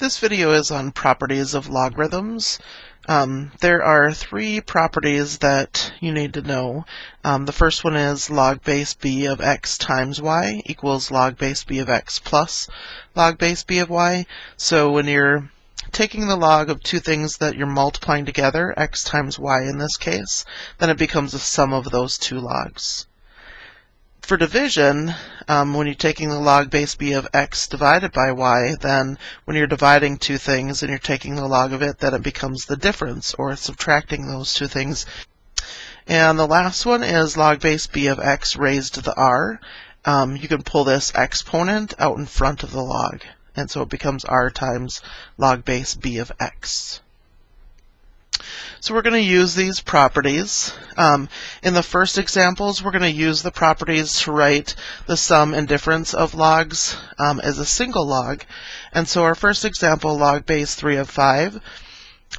This video is on properties of logarithms. There are three properties that you need to know. The first one is log base b of x times y equals log base b of x plus log base b of y. So when you're taking the log of two things that you're multiplying together, x times y in this case, then it becomes the sum of those two logs. For division, when you're taking the log base b of x divided by y, then when you're dividing two things and you're taking the log of it, then it becomes the difference, or subtracting those two things. And the last one is log base b of x raised to the r. You can pull this exponent out in front of the log, and so it becomes r times log base b of x. So we're going to use these properties. In the first examples, we're going to use the properties to write the sum and difference of logs as a single log. And so our first example, log base 3 of 5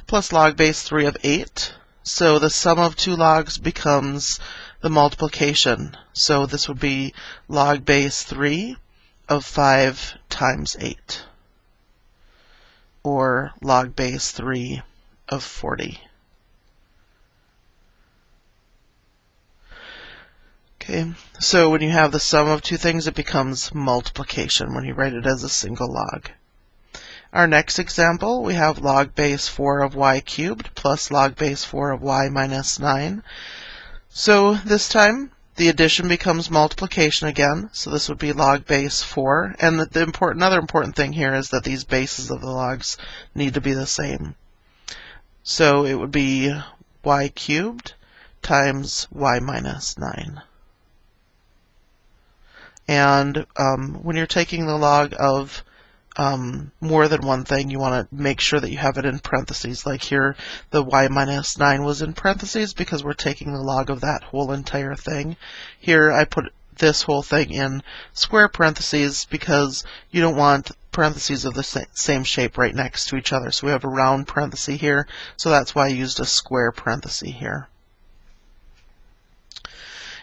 plus log base 3 of 8. So the sum of two logs becomes the multiplication. So this would be log base 3 of 5 times 8, or log base 3 of 40. Okay, so when you have the sum of two things, it becomes multiplication when you write it as a single log. Our next example, we have log base 4 of y cubed plus log base 4 of y minus 9. So this time, the addition becomes multiplication again, so this would be log base 4. And another important thing here is that these bases of the logs need to be the same. So it would be y cubed times y minus 9. And when you're taking the log of more than one thing, you want to make sure that you have it in parentheses. Like here, the y minus 9 was in parentheses because we're taking the log of that whole entire thing. Here, I put this whole thing in square parentheses because you don't want parentheses of the same shape right next to each other. So we have a round parenthesis here, so that's why I used a square parenthesis here.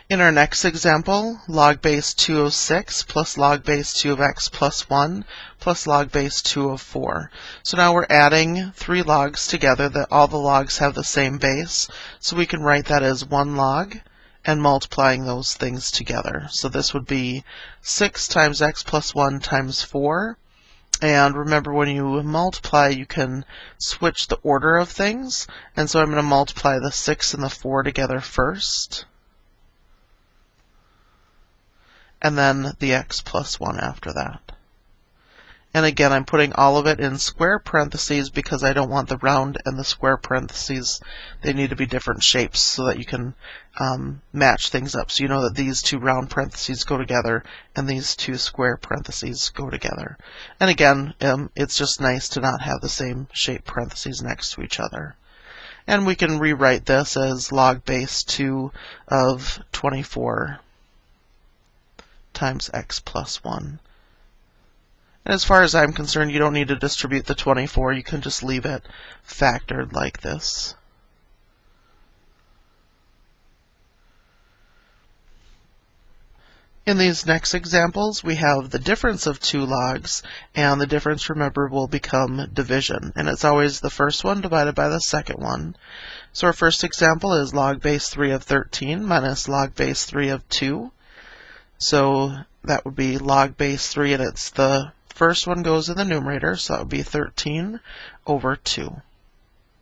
In our next example, log base 2 of 6 plus log base 2 of x plus 1 plus log base 2 of 4. So now we're adding three logs together that all the logs have the same base. So we can write that as one log and multiplying those things together. So this would be 6 times x plus 1 times 4. And remember, when you multiply, you can switch the order of things. And so I'm going to multiply the 6 and the 4 together first, and then the x plus 1 after that. And again, I'm putting all of it in square parentheses because I don't want the round and the square parentheses. They need to be different shapes so that you can match things up. So you know that these two round parentheses go together and these two square parentheses go together. And again, it's just nice to not have the same shape parentheses next to each other. And we can rewrite this as log base 2 of 24 times x plus 1. And as far as I'm concerned, you don't need to distribute the 24. You can just leave it factored like this. In these next examples, we have the difference of two logs, and the difference, remember, will become division. And it's always the first one divided by the second one. So our first example is log base 3 of 13 minus log base 3 of 2. So that would be log base 3, and it's the first one goes in the numerator, so that would be 13 over 2.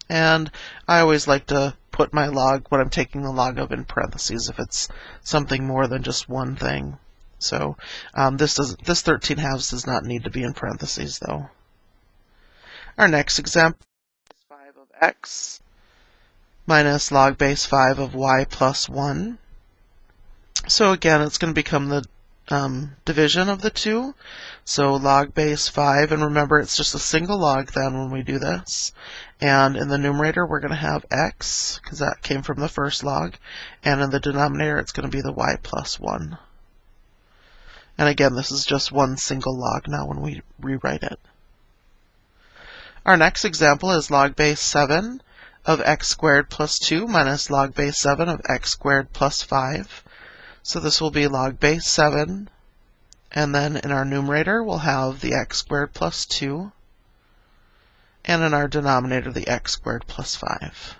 And I always like to put my log, what I'm taking the log of, in parentheses if it's something more than just one thing. So this 13 halves does not need to be in parentheses, though. Our next example is 5 of x minus log base 5 of y plus 1. So again, it's going to become the division of the two. So log base 5, and remember, it's just a single log then when we do this. And in the numerator, we're going to have x, because that came from the first log. And in the denominator, it's going to be the y plus 1. And again, this is just one single log now when we rewrite it. Our next example is log base 7 of x squared plus 2 minus log base 7 of x squared plus 5. So this will be log base 7, and then in our numerator we'll have the x squared plus 2, and in our denominator the x squared plus 5.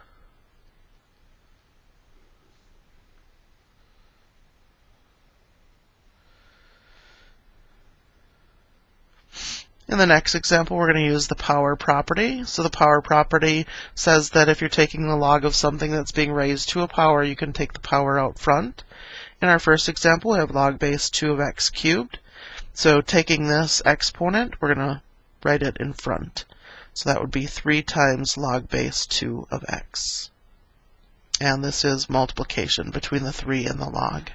In the next example, we're going to use the power property. So the power property says that if you're taking the log of something that's being raised to a power, you can take the power out front. In our first example, we have log base 2 of x cubed. So taking this exponent, we're going to write it in front. So that would be 3 times log base 2 of x. And this is multiplication between the 3 and the log.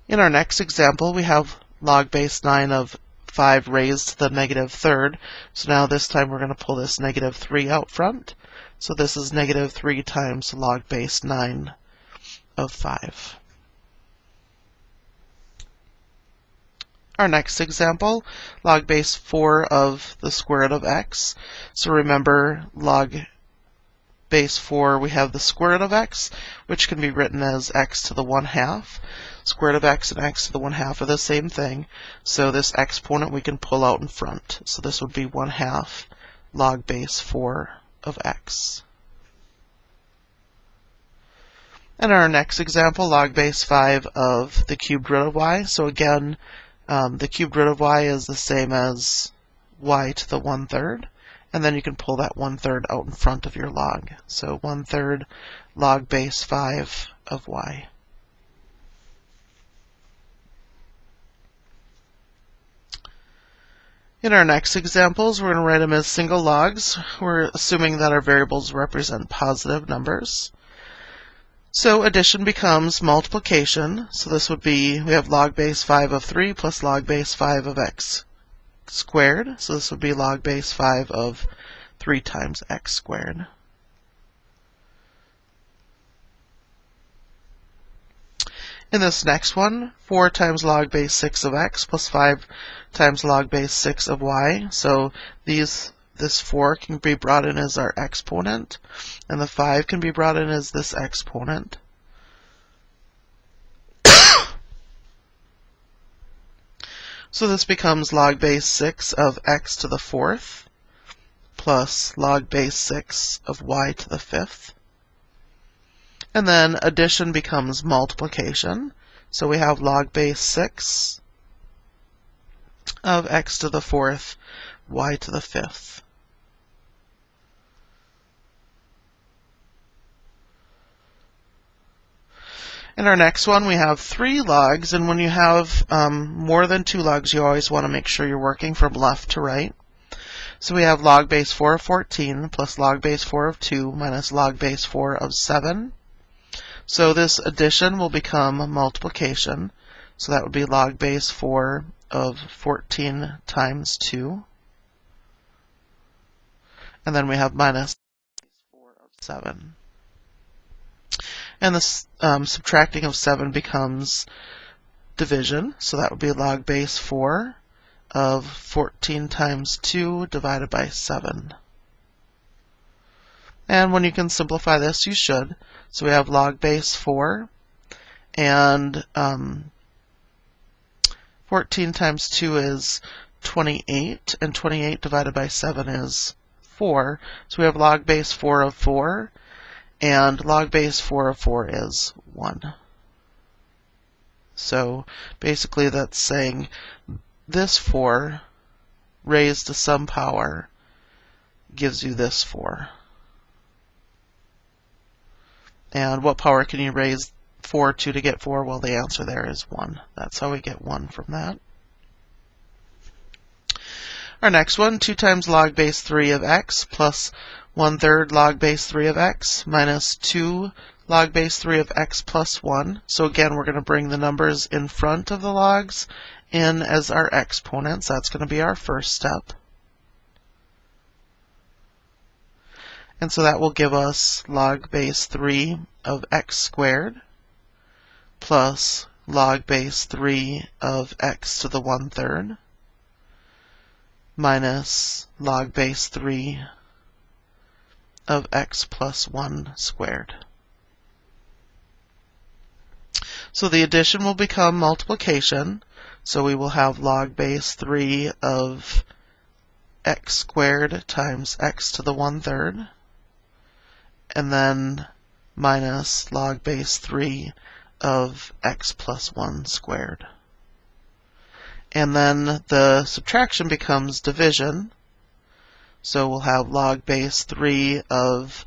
In our next example, we have log base 9 of 5 raised to the negative third. So now this time we're going to pull this negative 3 out front. So this is negative 3 times log base 9 of 5. Our next example, log base 4 of the square root of x. So remember, log base 4, we have the square root of x, which can be written as x to the 1/2. Square root of x and x to the 1/2 are the same thing, so this exponent we can pull out in front. So this would be 1/2 log base 4 of x. And our next example, log base 5 of the cubed root of y. So again, the cubed root of y is the same as y to the 1/3. And then you can pull that 1/3 out in front of your log. So 1/3 log base 5 of y. In our next examples, we're going to write them as single logs. We're assuming that our variables represent positive numbers. So addition becomes multiplication. So this would be, we have log base 5 of 3 plus log base 5 of x squared. So this would be log base 5 of 3 times x squared. In this next one, 4 times log base 6 of x plus 5 times log base 6 of y. So this 4 can be brought in as our exponent, and the 5 can be brought in as this exponent. So this becomes log base 6 of x to the 4th plus log base 6 of y to the 5th. And then addition becomes multiplication. So we have log base 6 of x to the 4th, y to the 5th. In our next one, we have 3 logs, and when you have more than 2 logs, you always want to make sure you're working from left to right. So we have log base 4 of 14 plus log base 4 of 2 minus log base 4 of 7. So this addition will become multiplication. So that would be log base 4 of 14 times 2. And then we have minus 4 of 7. And this subtracting of 7 becomes division. So that would be log base 4 of 14 times 2 divided by 7. And when you can simplify this, you should. So we have log base 4, and 14 times 2 is 28, and 28 divided by 7 is 4. So we have log base 4 of 4, and log base 4 of 4 is 1. So basically that's saying this 4 raised to some power gives you this 4. And what power can you raise 4 to get 4? Well, the answer there is 1. That's how we get 1 from that. Our next one, 2 times log base 3 of x plus 1/3 log base 3 of x minus 2 log base 3 of x plus 1. So again, we're going to bring the numbers in front of the logs in as our exponents. That's going to be our first step. And so that will give us log base 3 of x squared plus log base 3 of x to the 1/3 minus log base 3 of x plus 1 squared. So the addition will become multiplication. So we will have log base 3 of x squared times x to the 1/3, and then minus log base 3 of x plus 1 squared. And then the subtraction becomes division. So we'll have log base 3 of,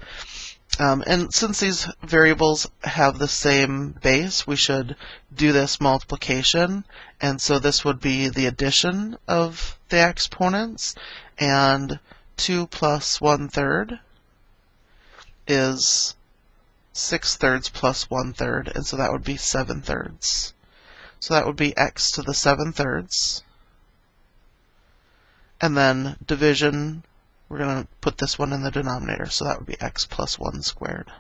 and since these variables have the same base, we should do this multiplication. And so this would be the addition of the exponents. And 2 plus 1/3 is 6/3 plus 1/3. And so that would be 7/3. So that would be x to the 7/3. And then division, we're going to put this one in the denominator, so that would be x plus 1 squared.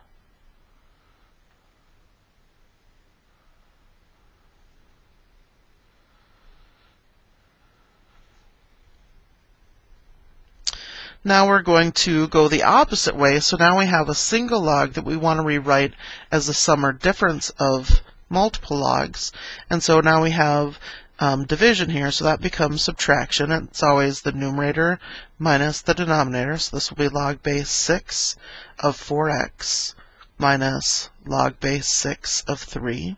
Now we're going to go the opposite way, so now we have a single log that we want to rewrite as the sum or difference of multiple logs. And so now we have division here, so that becomes subtraction. It's always the numerator minus the denominator, so this will be log base 6 of 4x minus log base 6 of 3.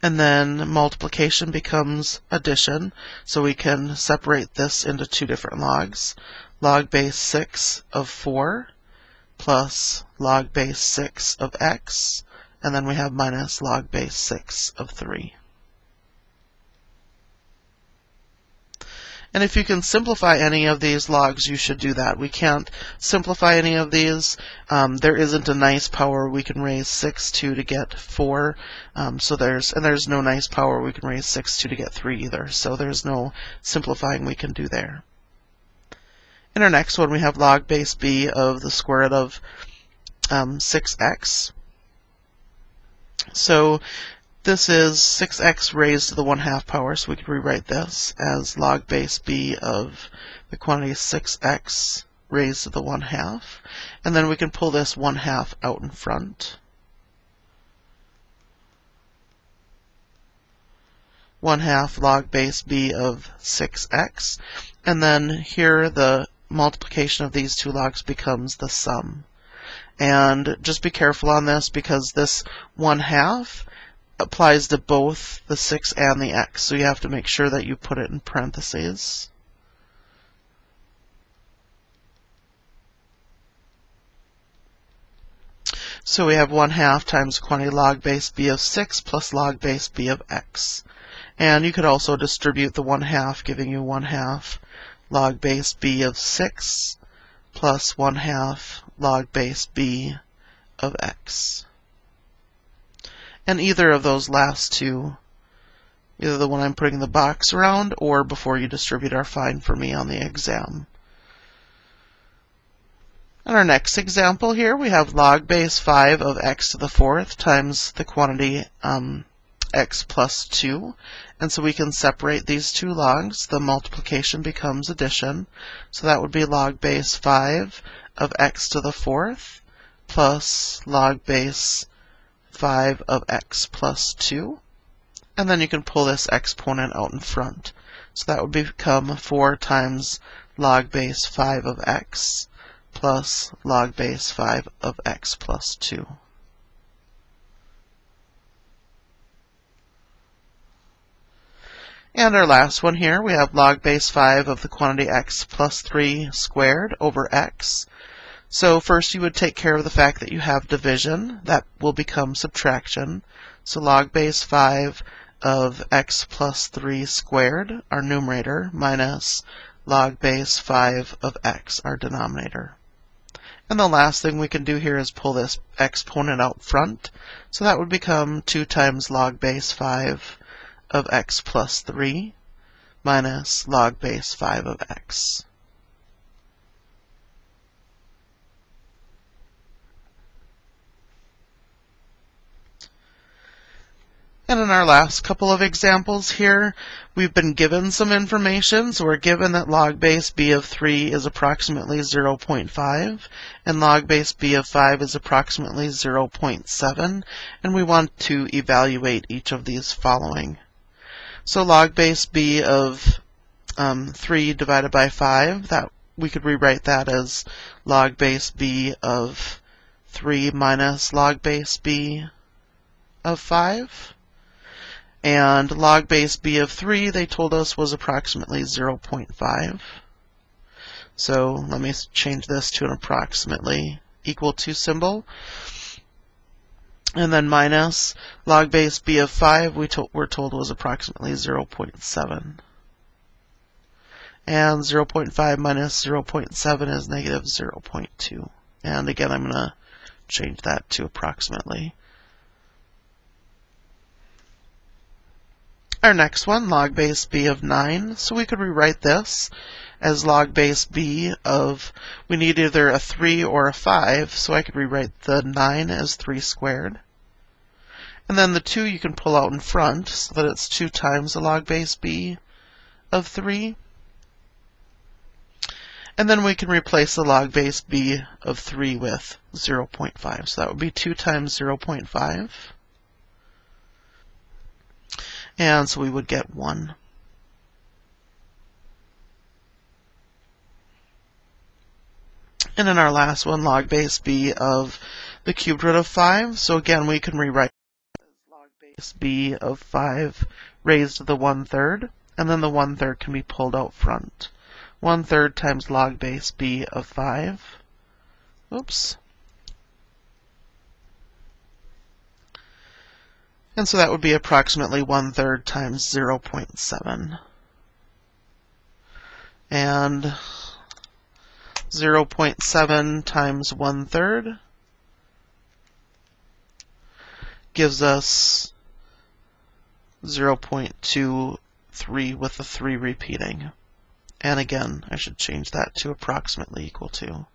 And then multiplication becomes addition, so we can separate this into two different logs. Log base 6 of 4 plus log base 6 of x, and then we have minus log base 6 of 3. And if you can simplify any of these logs, you should do that. We can't simplify any of these. There isn't a nice power we can raise 6 to get 4. So there's no nice power we can raise 6 to get 3 either. So there's no simplifying we can do there. In our next one, we have log base b of the square root of 6x. So this is 6x raised to the 1/2 power, so we could rewrite this as log base b of the quantity 6x raised to the 1/2. And then we can pull this 1/2 out in front. 1/2 log base b of 6x. And then here the multiplication of these two logs becomes the sum. And just be careful on this, because this 1/2 applies to both the 6 and the x, so you have to make sure that you put it in parentheses. So we have 1/2 times quantity log base b of 6 plus log base b of x. And you could also distribute the 1/2, giving you 1/2 log base b of 6 plus 1/2 log base b of x. And either of those last two, either the one I'm putting the box around or before you distribute, are fine for me on the exam. In our next example here, we have log base 5 of x to the 4th times the quantity x plus 2. And so we can separate these two logs. The multiplication becomes addition. So that would be log base 5 of x to the 4th plus log base 5 of x plus 2. And then you can pull this exponent out in front. So that would become 4 times log base 5 of x plus log base 5 of x plus 2. And our last one here, we have log base 5 of the quantity x plus 3 squared over x. So first you would take care of the fact that you have division. That will become subtraction. So log base 5 of x plus 3 squared, our numerator, minus log base 5 of x, our denominator. And the last thing we can do here is pull this exponent out front. So that would become 2 times log base 5 of x plus 3 minus log base 5 of x. And in our last couple of examples here, we've been given some information. So we're given that log base b of 3 is approximately 0.5, and log base b of 5 is approximately 0.7, and we want to evaluate each of these following. So log base b of 3 divided by 5, that we could rewrite that as log base b of 3 minus log base b of 5. And log base b of 3, they told us, was approximately 0.5. So let me change this to an approximately equal to symbol. And then minus log base b of 5, we're told was approximately 0.7. And 0.5 minus 0.7 is negative 0.2. And again, I'm going to change that to approximately. Our next one, log base b of 9. So we could rewrite this as log base b of, we need either a 3 or a 5, so I could rewrite the 9 as 3 squared. And then the 2 you can pull out in front, so that it's 2 times the log base b of 3. And then we can replace the log base b of 3 with 0.5. So that would be 2 times 0.5. And so we would get 1. And in our last one, log base b of the cubed root of 5. So again, we can rewrite log base b of 5 raised to the 1/3. And then the 1/3 can be pulled out front. 1/3 times log base b of 5. Oops. And so that would be approximately 1/3 times 0.7. And 0.7 times 1/3 gives us 0.23 with the 3 repeating. And again, I should change that to approximately equal to.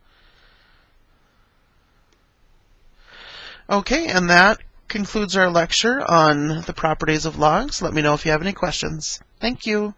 Okay, and that concludes our lecture on the properties of logs. Let me know if you have any questions. Thank you.